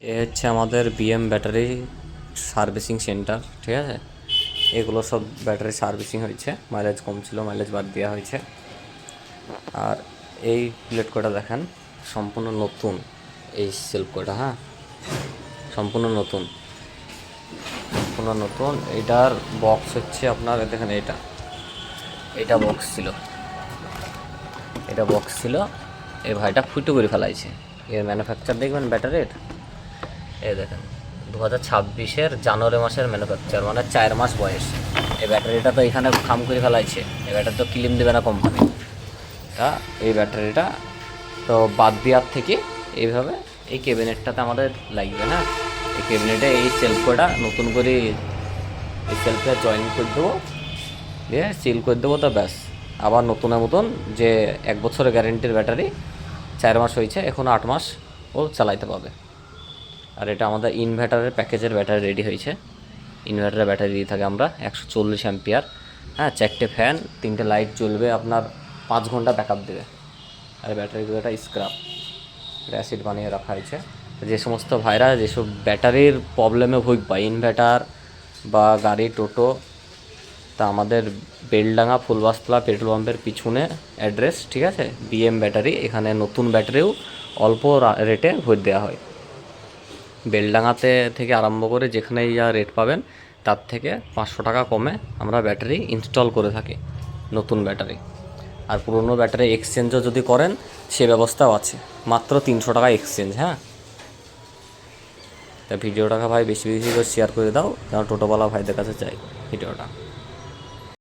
এ হচ্ছে আমাদের BM battery servicing centre, ঠিক আছে। এগুলো সব ব্যাটারি সার্ভিসিং হয়েছে, মাইলেজ কম ছিল, মাইলেজ বাদ দেওয়া হয়েছে। আর এই প্লেট কটা দেখেন, সম্পূর্ণ নতুন। এই সেলফ কটা, হ্যাঁ, সম্পূর্ণ নতুন, সম্পূর্ণ নতুন। এটার বক্স হচ্ছে আপনার দেখেন, এটা বক্স ছিল, এটা বক্স ছিল। এই ভাইটা ফুটো করে ফেলাইছে। এর ম্যানুফ্যাকচার দেখবেন ব্যাটারির, এই দেখেন 2026-এর জানুয়ারি মাসের ম্যানুফ্যাকচার, মানে 4 মাস বয়স। এই ব্যাটারিটা তো এখানে খাম করে ফেলাইছে। এই ব্যাটারি তো ক্লিম দেবে না কোম্পানি। তা এই ব্যাটারিটা তো বাদ দেওয়ার থেকে এইভাবে এই ক্যাবিনেটটাতে আমাদের লাগবে, হ্যাঁ। এই ক্যাবিনেটে এই সেলফটা নতুন করে এই সেলফে জয়েন করে দেবো, দিয়ে সিল করে দেবো, তো ব্যাস। আবার নতুনের মতন যে 1 বছরের গ্যারেন্টির ব্যাটারি, 4 মাস হয়েছে, এখনও 8 মাস ও চালাইতে পাবে। আর এটা আমাদের ইনভার্টারের প্যাকেজের ব্যাটারি রেডি হয়েছে। ইনভার্টারের ব্যাটারি দিয়ে থাকে আমরা 140 অ্যাম্পিয়ার, হ্যাঁ। 4টে ফ্যান, 3টে লাইট জ্বলবে, আপনার 5 ঘন্টা ব্যাকআপ দেবে। আর ব্যাটারিগুলো একটা স্ক্রাব, এটা অ্যাসিড বানিয়ে রাখা হয়েছে। যে সমস্ত ভাইরা যেসব ব্যাটারির প্রবলেমে ভুগবা, ইনভার্টার বা গাড়ি টোটো, তা আমাদের বেলডাঙ্গা ফুলবাস্তলা পেট্রোল পাম্পের পিছনে অ্যাড্রেস, ঠিক আছে। বিএম ব্যাটারি, এখানে নতুন ব্যাটারিও অল্প রেটে ভোট দেওয়া হয়। বেলডাঙাতে থেকে আরম্ভ করে যেখানেই যা রেট পাবেন, তার থেকে 500 টাকা কমে আমরা ব্যাটারি ইনস্টল করে থাকি, নতুন ব্যাটারি। আর পুরনো ব্যাটারি এক্সচেঞ্জও যদি করেন, সে ব্যবস্থাও আছে, মাত্র 300 টাকা এক্সচেঞ্জ, হ্যাঁ। তা ভিডিওটাকে ভাই বেশি বেশি করে শেয়ার করে দাও, যেন টোটোওয়ালা ভাইদের কাছে চাই ভিডিওটা।